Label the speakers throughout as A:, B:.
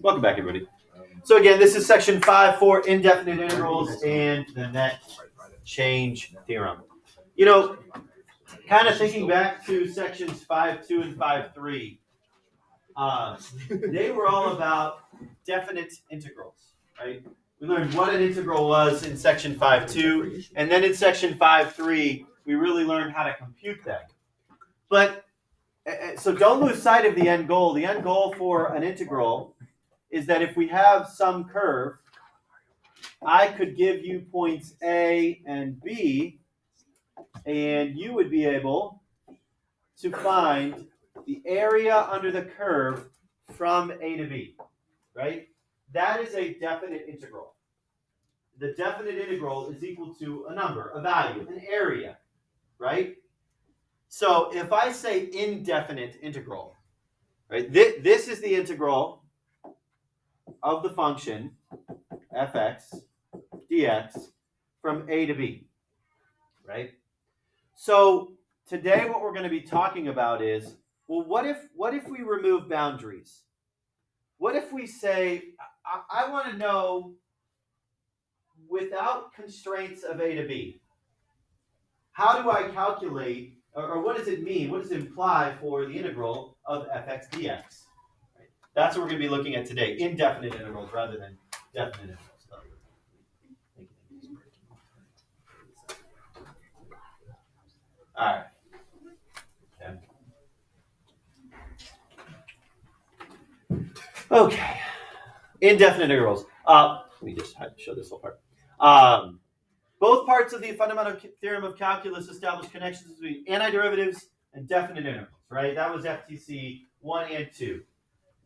A: Welcome back, everybody. So again, this is section 5 for indefinite integrals and the net change theorem. You know, kind of thinking back to sections 5.2 and 5.3, they were all about definite integrals, right? We learned what an integral was in section 5.2, and then in section 5.3, we really learned how to compute them. But so don't lose sight of the end goal. The end goal for an integral is that if we have some curve, I could give you points A and B, and you would be able to find the area under the curve from A to B, right? That is a definite integral. The definite integral is equal to a number, a value, an area, right? So if I say indefinite integral, right, this is the integral of the function fx dx from A to B, right? So today what we're going to be talking about is, well, what if we remove boundaries? What if we say, I want to know, without constraints of A to B, how do I calculate, or what does it mean? What does it imply for the integral of fx dx? Right? That's what we're going to be looking at today, indefinite integrals rather than definite integrals. All right. Okay. Indefinite integrals. Let me just show this whole part. Both parts of the fundamental theorem of calculus establish connections between antiderivatives and definite integrals, right? That was FTC 1 and 2.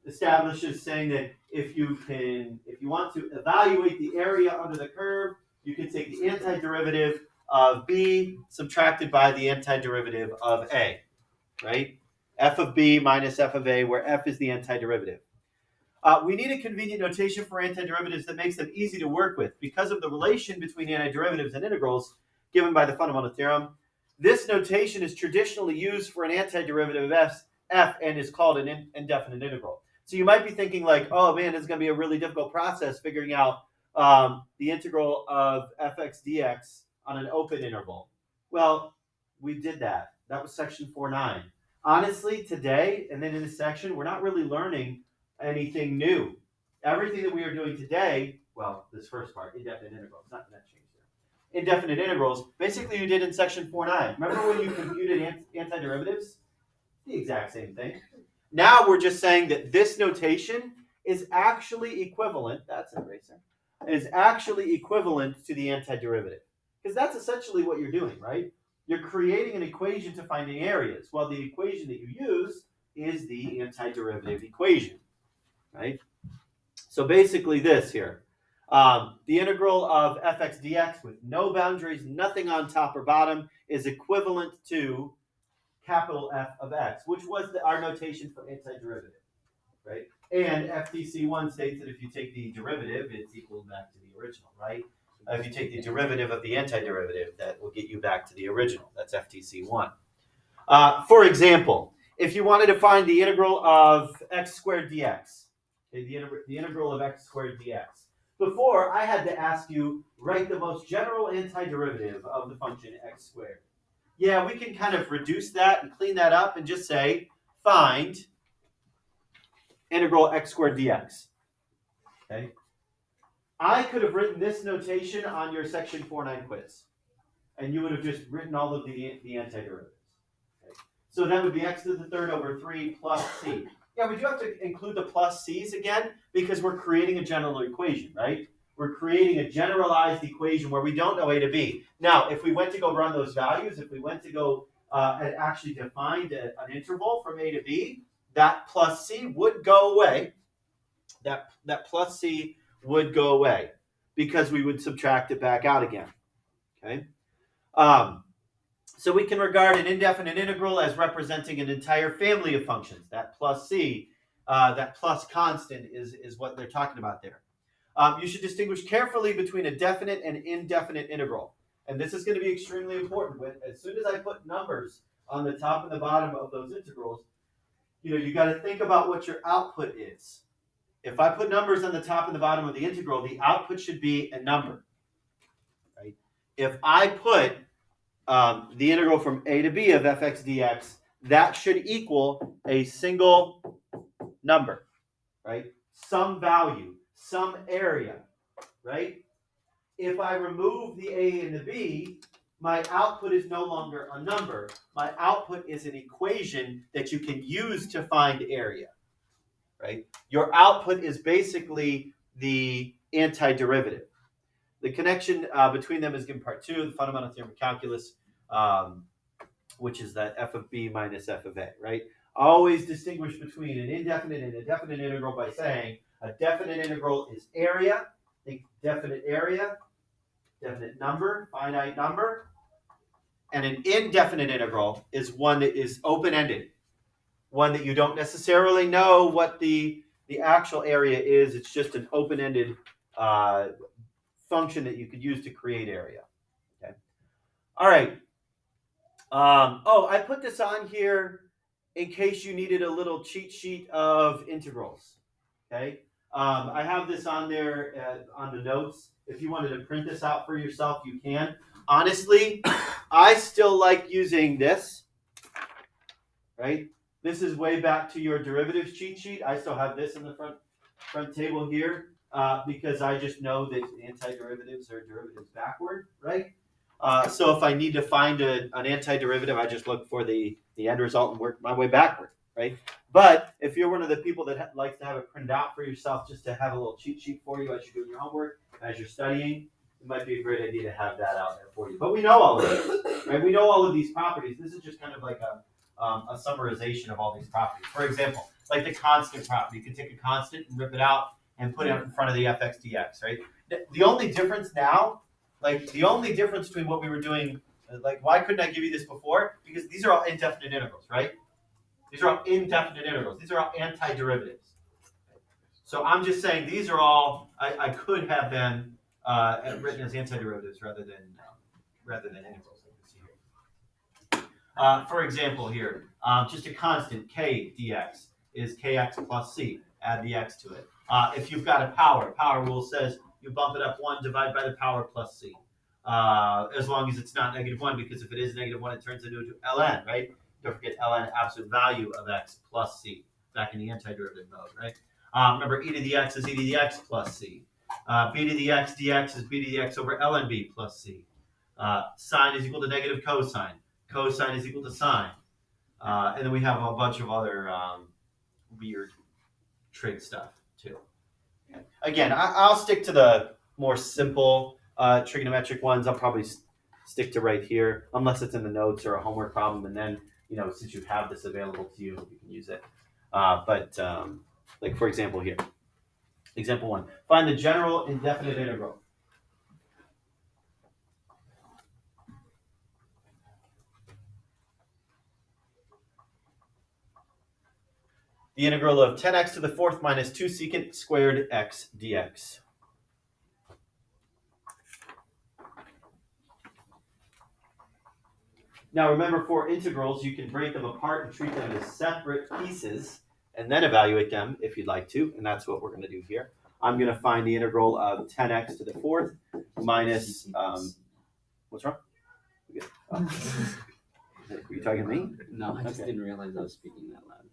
A: Establishes saying that if you want to evaluate the area under the curve, you can take the antiderivative of B subtracted by the antiderivative of A, right? F of B minus F of A, where F is the antiderivative. We need a convenient notation for antiderivatives that makes them easy to work with. Because of the relation between antiderivatives and integrals given by the fundamental theorem, this notation is traditionally used for an antiderivative of f and is called an indefinite integral. So you might be thinking like, oh man, this is going to be a really difficult process figuring out the integral of fx dx on an open interval. Well, we did that. That was section 4.9. Honestly, today, and then in this section, we're not really learning anything new. Everything that we are doing today, well, this first part, indefinite integrals, not that change there. Indefinite integrals, basically you did in section 4.9. Remember when you computed antiderivatives? The exact same thing. Now we're just saying that this notation is actually equivalent, that's an eraser, is actually equivalent to the antiderivative. Because that's essentially what you're doing, right? You're creating an equation to finding areas. Well, the equation that you use is the antiderivative equation, right? So basically this here, the integral of fx dx with no boundaries, nothing on top or bottom, is equivalent to capital F of x, which was our notation for antiderivative, right? And FTC1 states that if you take the derivative, it's equal back to the original, right? If you take the derivative of the antiderivative, that will get you back to the original. That's FTC1. For example, if you wanted to find the integral of x squared dx, okay, the integral of x squared dx, before I had to ask you, write the most general antiderivative of the function x squared. Yeah, we can kind of reduce that and clean that up and just say, find integral x squared dx. Okay. I could have written this notation on your section 4.9 quiz, and you would have just written all of the antiderivatives. Okay. So that would be x to the third over 3 plus c. Yeah, we do have to include the plus c's again because we're creating a general equation, right? We're creating a generalized equation where we don't know a to b. Now, if we went to go run those values, if we went to go and actually define an interval from a to b, that plus c would go away. That plus c would go away because we would subtract it back out again. Okay. So we can regard an indefinite integral as representing an entire family of functions. That plus c, that plus constant is what they're talking about there. You should distinguish carefully between a definite and indefinite integral. And this is going to be extremely important. As soon as I put numbers on the top and the bottom of those integrals, you got to think about what your output is. If I put numbers on the top and the bottom of the integral, the output should be a number, right? If I put the integral from a to b of fx dx, that should equal a single number, right? Some value, some area, right? If I remove the a and the b, my output is no longer a number. My output is an equation that you can use to find area, right? Your output is basically the antiderivative. The connection between them is given part 2, the fundamental theorem of calculus, which is that f of b minus f of a, right? Always distinguish between an indefinite and a definite integral by saying a definite integral is area, think definite area, definite number, finite number, and an indefinite integral is one that is open-ended, one that you don't necessarily know what the actual area is. It's just an open-ended function that you could use to create area. Okay. All right. I put this on here in case you needed a little cheat sheet of integrals. Okay. I have this on there on the notes. If you wanted to print this out for yourself, you can. Honestly, I still like using this, right? This is way back to your derivatives cheat sheet. I still have this in the front table here because I just know that antiderivatives are derivatives backward, right? So if I need to find an antiderivative, I just look for the end result and work my way backward, right? But if you're one of the people that likes to have it printed out for yourself just to have a little cheat sheet for you as you're doing your homework, as you're studying, it might be a great idea to have that out there for you. But we know all of this, right? We know all of these properties. This is just kind of like a summarization of all these properties. For example, like the constant property. You can take a constant and rip it out and put it in front of the fx dx, right? The only difference now, between what we were doing, like why couldn't I give you this before? Because these are all indefinite integrals, right? These are all indefinite integrals. These are all antiderivatives. So I'm just saying these are all, I could have them written as antiderivatives rather than integrals. For example here, just a constant k dx is kx plus c. Add the x to it. If you've got a power rule says you bump it up 1, divide by the power plus c. As long as it's not -1, because if it is -1, it turns into ln, right? Don't forget ln, absolute value of x plus c, back in the antiderivative mode, right? Remember, e to the x is e to the x plus c. B to the x dx is b to the x over ln b plus c. Sine is equal to negative cosine. Cosine is equal to sine. And then we have a bunch of other weird trig stuff too. Again, I'll stick to the more simple trigonometric ones. I'll probably stick to right here, unless it's in the notes or a homework problem. And then, since you have this available to you, you can use it. But like for example here, example 1, find the general indefinite integral. The integral of 10x to the 4th minus 2 secant squared x dx. Now remember, for integrals, you can break them apart and treat them as separate pieces and then evaluate them if you'd like to, and that's what we're going to do here. I'm going to find the integral of 10x to the 4th minus, what's wrong? Were you talking to me?
B: No, I just didn't realize I was speaking that loud.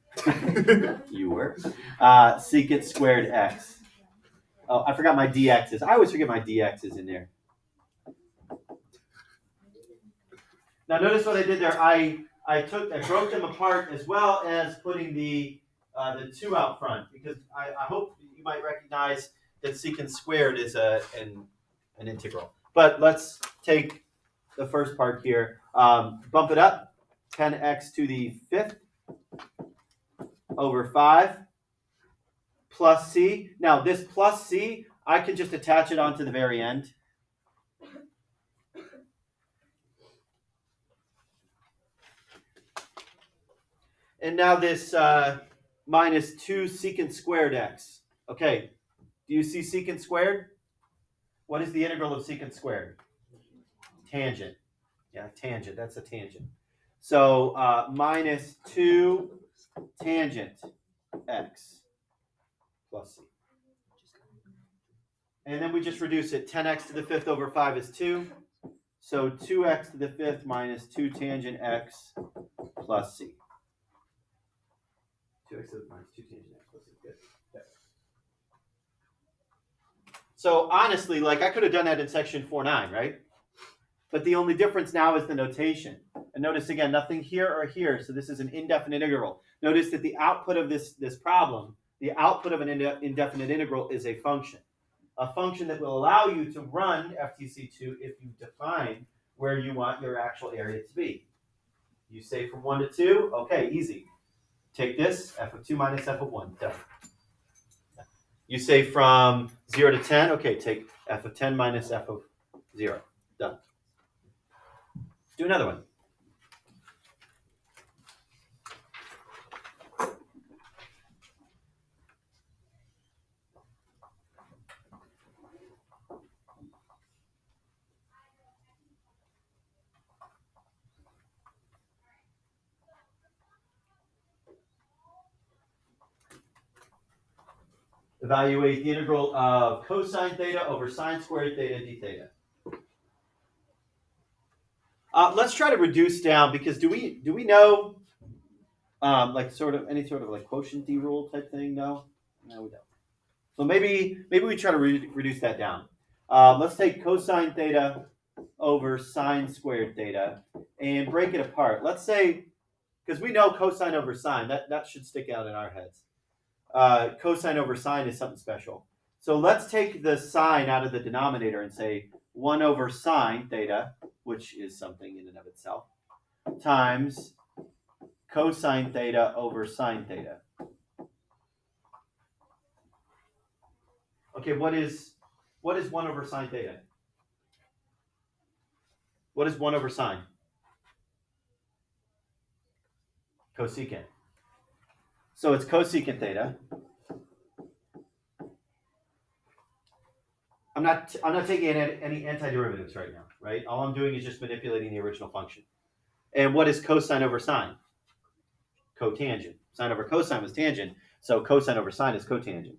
A: You were. Secant squared x. Oh, I forgot my dx's. I always forget my dx's in there. Now notice what I did there. I broke them apart as well as putting the 2 out front, because I hope you might recognize that secant squared is an integral. But let's take the first part here. Bump it up. 10x to the 5th over 5 plus c. Now this plus c, I can just attach it onto the very end. And now this minus 2 secant squared x. Okay, do you see secant squared? What is the integral of secant squared? Tangent. Yeah, tangent. That's a tangent. So minus 2 tangent x plus c. And then we just reduce it. 10x to the 5th over 5 is 2. So 2x to the 5th minus 2 tangent x plus c. 2x to the minus 2 tangent x plus c. Good. Okay. So honestly, like I could have done that in section 4.9, right? But the only difference now is the notation. And notice again, nothing here or here. So this is an indefinite integral. Notice that the output of this problem, the output of an indefinite integral is a function. A function that will allow you to run FTC2 if you define where you want your actual area to be. You say from 1 to 2, okay, easy. Take this, f of 2 minus f of 1, done. You say from 0 to 10, okay, take f of 10 minus f of 0, done. Let's do another one. Evaluate the integral of cosine theta over sine squared theta d theta. Let's try to reduce down because do we know like any sort of like quotient D rule type thing? No, we don't. So maybe we try to reduce that down. Let's take cosine theta over sine squared theta and break it apart. Let's say, because we know cosine over sine, that should stick out in our heads. Cosine over sine is something special. So let's take the sine out of the denominator and say 1 over sine theta, which is something in and of itself, times cosine theta over sine theta. Okay, what is 1 over sine theta? What is 1 over sine? Cosecant. So it's cosecant theta. I'm not taking any antiderivatives right now, right? All I'm doing is just manipulating the original function. And what is cosine over sine? Cotangent. Sine over cosine was tangent, so cosine over sine is cotangent.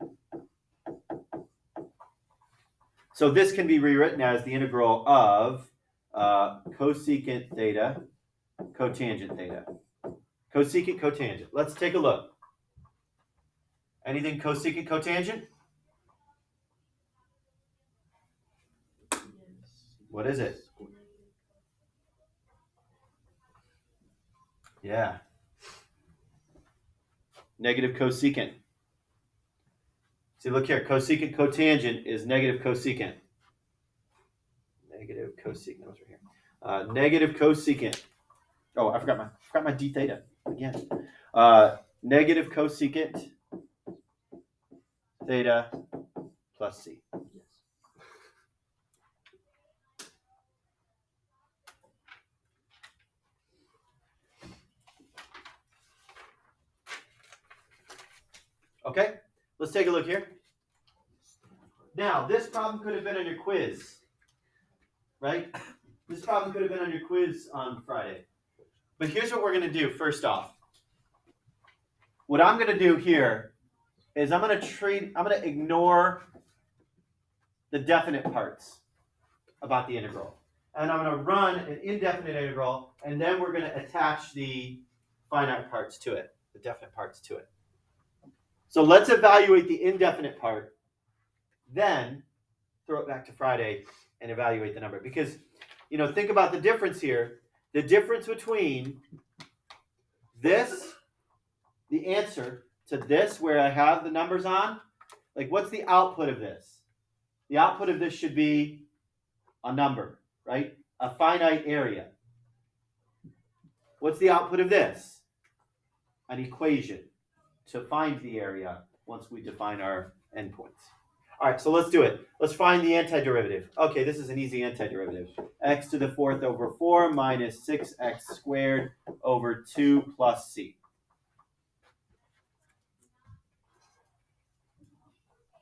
A: So this can be rewritten as the integral of cosecant theta, cotangent theta. Cosecant, cotangent. Let's take a look. Anything cosecant, cotangent? What is it? Yeah. Negative cosecant. See, look here. Cosecant, cotangent is negative cosecant. Negative cosecant. That was right here. Negative cosecant. Oh, I forgot my d theta again. Negative cosecant theta plus c. Okay, let's take a look here. Now, this problem could have been on your quiz, right? This problem could have been on your quiz on Friday. But here's what we're going to do first off. What I'm going to do here is I'm going to ignore the definite parts about the integral. And I'm going to run an indefinite integral, and then we're going to attach the finite parts to it, the definite parts to it. So let's evaluate the indefinite part, then throw it back to Friday and evaluate the number. Because, think about the difference here. The difference between this, the answer to this, where I have the numbers on, like what's the output of this? The output of this should be a number, right? A finite area. What's the output of this? An equation to find the area once we define our endpoints. All right, so let's do it. Let's find the antiderivative. Okay, this is an easy antiderivative. X to the 4th over 4 minus 6x squared over 2 plus c.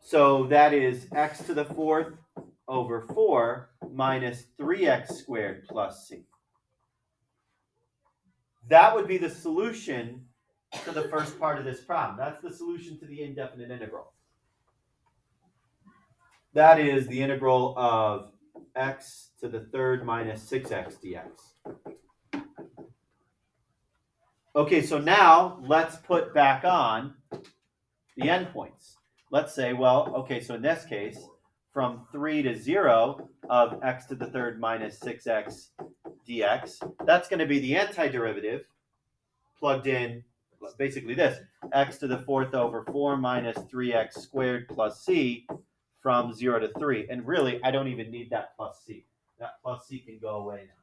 A: So that is x to the 4th over 4 minus 3x squared plus c. That would be the solution to the first part of this problem. That's the solution to the indefinite integral. That is the integral of x to the third minus 6x dx. Okay, so now let's put back on the endpoints. Let's say, well, okay, so in this case, from 3 to 0 of x to the third minus 6x dx, that's going to be the antiderivative plugged in, basically this, x to the fourth over 4 minus 3x squared plus c from 0 to 3. And really, I don't even need that plus c. That plus c can go away now.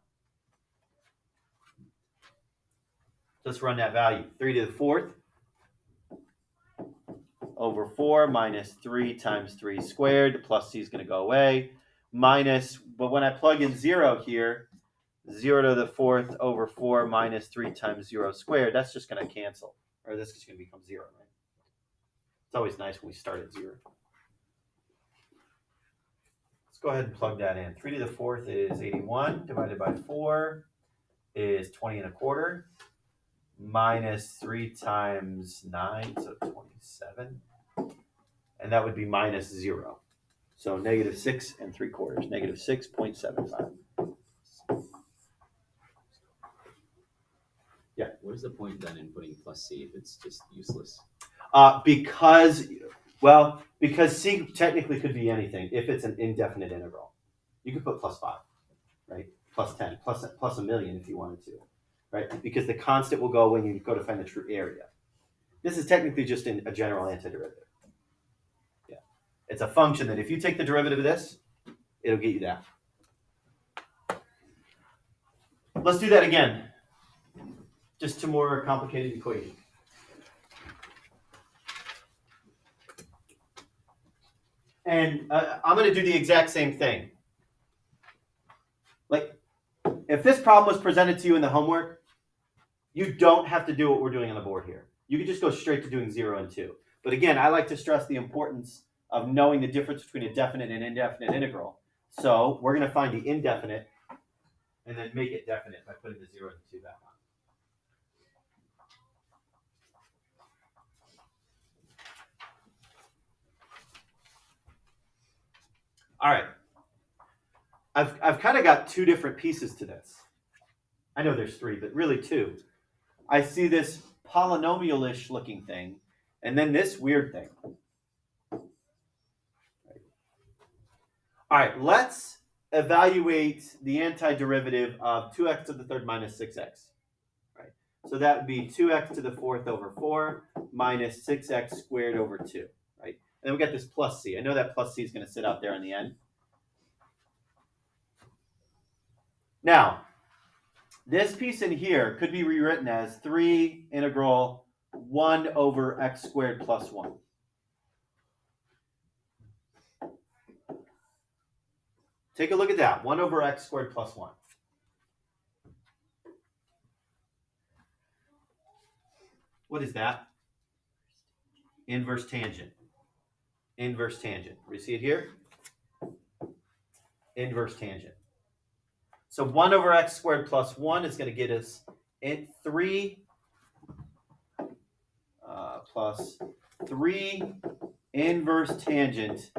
A: Let's run that value. 3 to the fourth over 4 minus 3 times 3 squared. The plus c is going to go away. Minus, but when I plug in 0 here, 0 to the fourth over 4 minus 3 times 0 squared, that's just going to cancel. Or this is going to become 0, right? It's always nice when we start at 0. Let's go ahead and plug that in. 3 to the fourth is 81 divided by 4 is 20 1/4. Minus 3 times 9, so 27. And that would be minus 0. So negative 6 3/4, negative 6.75. Yeah.
B: What is the point then in putting plus c if it's just useless?
A: Because c technically could be anything if it's an indefinite integral. You could put plus 5, right? Plus 10, plus a million if you wanted to, right? Because the constant will go when you go to find the true area. This is technically just a general antiderivative. Yeah. It's a function that if you take the derivative of this, it'll get you that. Let's do that again. Just two more complicated equations. And I'm going to do the exact same thing. Like, if this problem was presented to you in the homework, you don't have to do what we're doing on the board here. You can just go straight to doing 0 and 2. But again, I like to stress the importance of knowing the difference between a definite and indefinite integral. So we're going to find the indefinite and then make it definite by putting the 0 and the 2 back on. All right. I've kind of got two different pieces to this. I know there's three, but really two. I see this polynomial-ish looking thing, and then this weird thing. All right, let's evaluate the antiderivative of 2x to the third minus 6x. Right. So that would be 2x to the fourth over 4 minus 6x squared over 2. Right. And then we got this plus c. I know that plus c is going to sit out there in the end. Now, this piece in here could be rewritten as 3 integral 1 over x squared plus 1. Take a look at that. 1 over x squared plus 1. What is that? Inverse tangent. Inverse tangent. We see it here? Inverse tangent. So 1 over x squared plus 1 is going to get us 3 plus 3 inverse tangent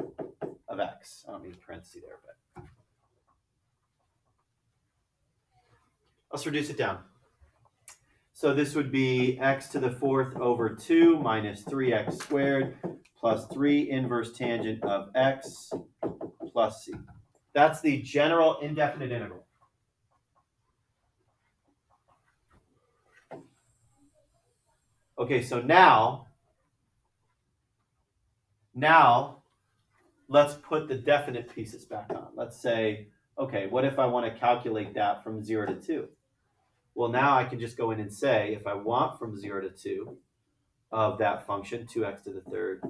A: of x. I don't mean parenthesis there, but let's reduce it down. So this would be x to the fourth over 2 minus 3x squared plus 3 inverse tangent of x plus c. That's the general indefinite integral. Okay, so now let's put the definite pieces back on. Let's say, okay, what if I want to calculate that from 0 to 2? Well, now I can just go in and say, if I want from 0 to 2 of that function, 2x to the third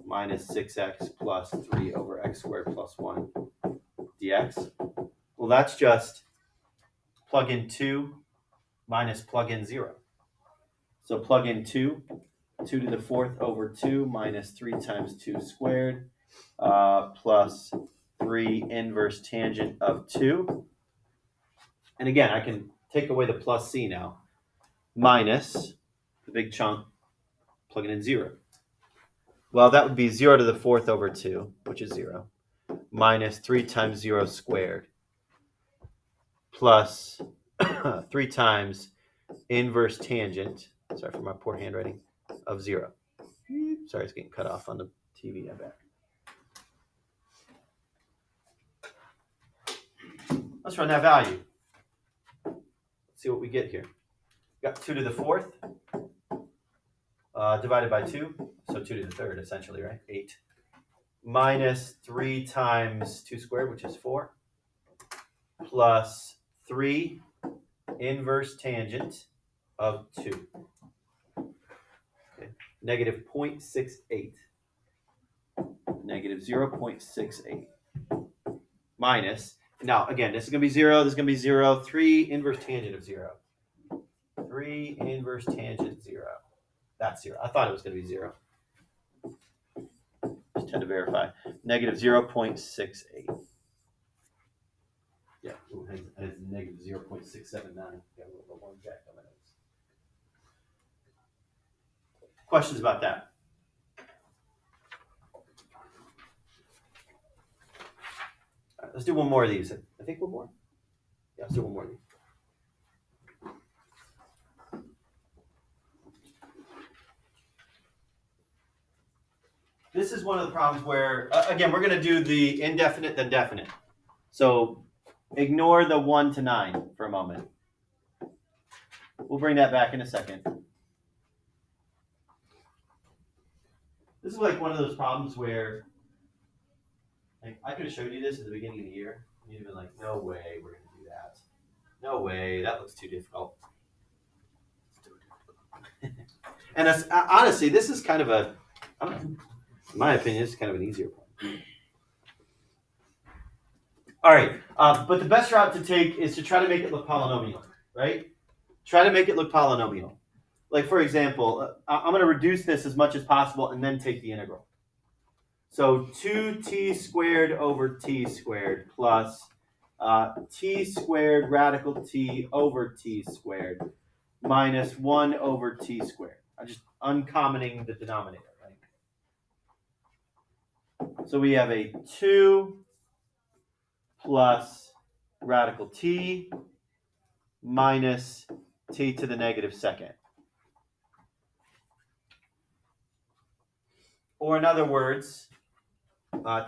A: minus 6x plus 3 over x squared plus 1 dx. Well, that's just plug in 2 minus plug in 0. So plug in 2 to the fourth over 2 minus 3 times 2 squared plus 3 inverse tangent of 2. And again, I can take away the plus c now. Minus the big chunk, plugging in 0. Well, that would be 0 to the 4th over 2, which is 0, minus 3 times 0 squared, plus 3 times inverse tangent, sorry for my poor handwriting, of 0. Sorry, it's getting cut off on the TV, I bet. Let's run that value. Let's see what we get here. Got 2 to the 4th divided by 2, so 2 to the 3rd essentially, right? 8. Minus 3 times 2 squared, which is 4, plus 3 inverse tangent of 2. Okay. Negative 0.68. Negative 0.68. Minus, now again, this is going to be 0, this is going to be 0, 3 inverse tangent of 0. 3 inverse tangent 0. That's 0. I thought it was going to be 0. Just had to verify. Negative 0.68. Yeah, it has negative 0.679. Got a little bit more exact on my notes. Questions about that? All right, let's do one more of these. I think one more. Yeah, let's do one more of these. This is one of the problems where, again, we're going to do the indefinite then definite. So ignore the 1 to 9 for a moment. We'll bring that back in a second. This is like one of those problems where, like, I could have showed you this at the beginning of the year. And you'd have been like, no way we're going to do that. No way, that looks too difficult. And honestly, this is kind of a, I don't know, in my opinion, it's kind of an easier one. All right, but the best route to take is to try to make it look polynomial, right? Try to make it look polynomial. Like, for example, I'm going to reduce this as much as possible and then take the integral. So 2t squared over t squared plus t squared radical t over t squared minus 1 over t squared. I'm just uncommoning the denominator, right? So we have a 2 plus radical t minus t to the negative second. Or in other words,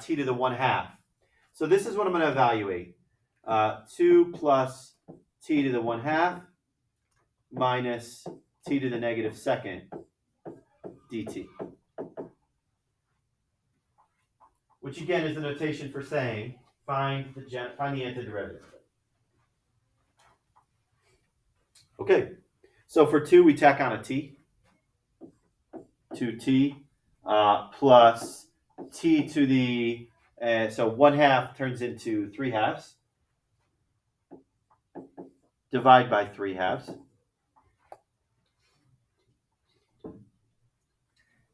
A: t to the 1/2. So this is what I'm going to evaluate. 2 plus t to the 1/2 minus t to the negative second dt. Which again is the notation for saying find the antiderivative. Okay, so for 2 we tack on a t. 2t plus t to the, so 1/2 turns into 3/2. Divide by 3/2.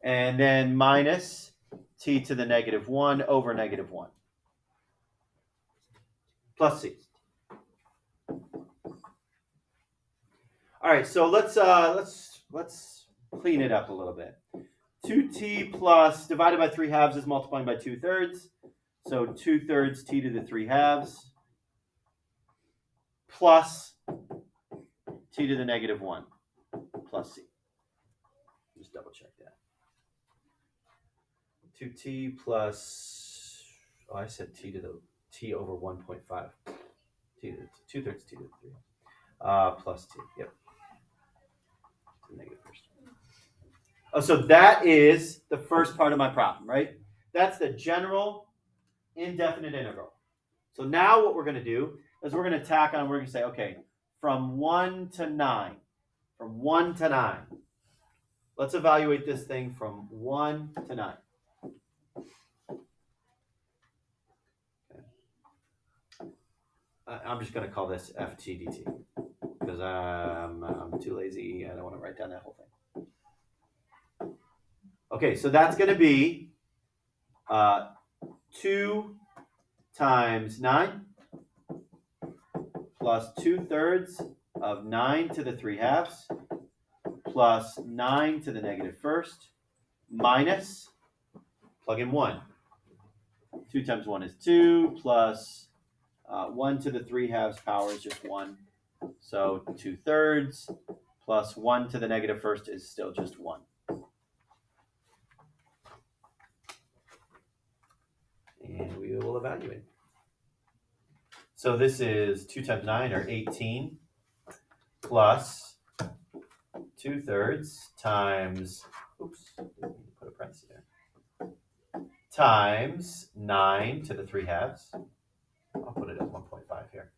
A: And then minus t to the negative 1 over negative 1. Plus c. All right, so let's clean it up a little bit. 2t plus divided by 3/2 is multiplying by 2/3. So 2/3 t to the 3/2 plus t to the negative 1 plus c. Just double check that. 2t plus, oh, I said t to the t over 1.5. T to the 2/3 t to the 3 plus t. Yep. To the negative first. Oh, so that is the first part of my problem, right? That's the general indefinite integral. So now what we're going to do is we're going to tack on, we're going to say, okay, from 1 to 9. From 1 to 9. Let's evaluate this thing from 1 to 9. Okay. I'm just going to call this ft/dt because I'm too lazy. I don't want to write down that whole thing. Okay, so that's going to be 2 times 9 plus 2/3 of 9 to the 3/2 plus 9 to the negative first minus, plug in 1. 2 times 1 is 2 plus 1 to the 3/2 power is just 1. So 2/3 plus 1 to the negative first is still just 1. And we will evaluate. So this is 2 times 9 or 18 plus 2/3 times, oops, didn't mean to put a parenthesis there, times 9 to the 3/2. I'll put it at 1.5 here.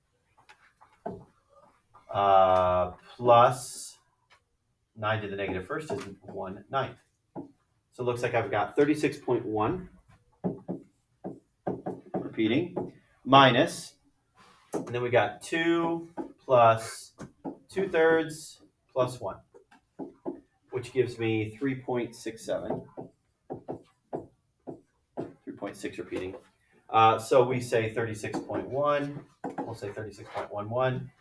A: Plus 9 to the negative first is 1/9. So it looks like I've got 36.1, repeating, minus, and then we got 2 plus 2/3 plus 1, which gives me 3.67. 3.6 repeating. So we say 36.1, we'll say 36.11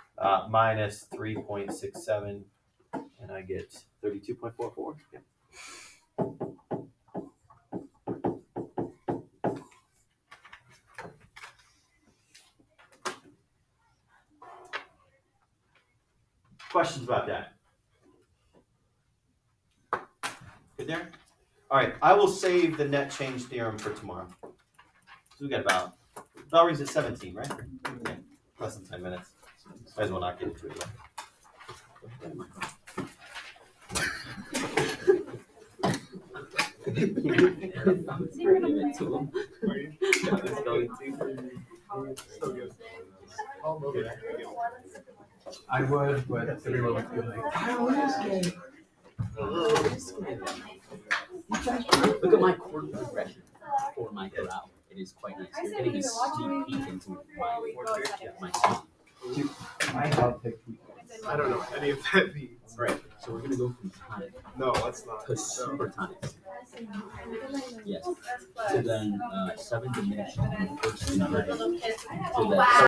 A: minus 3.67, and I get 32.44. Yeah. Questions about that? Good there? All right, I will save the net change theorem for tomorrow. So we got about, Valerie's at 17, right? Yeah, less than 10 minutes. Might as well not get into it yet.
C: I would, but everyone would feel like, I always get.
B: Look at my chord progression for my chorale. It is quite nice. You're getting a sneak peek into my song.
C: My health pick.
D: I don't know what any of that means.
B: Right. So we're gonna go from tonic
D: No, let's not.
B: to supertonic. Yes. So then 7 diminished in the first tonic. So that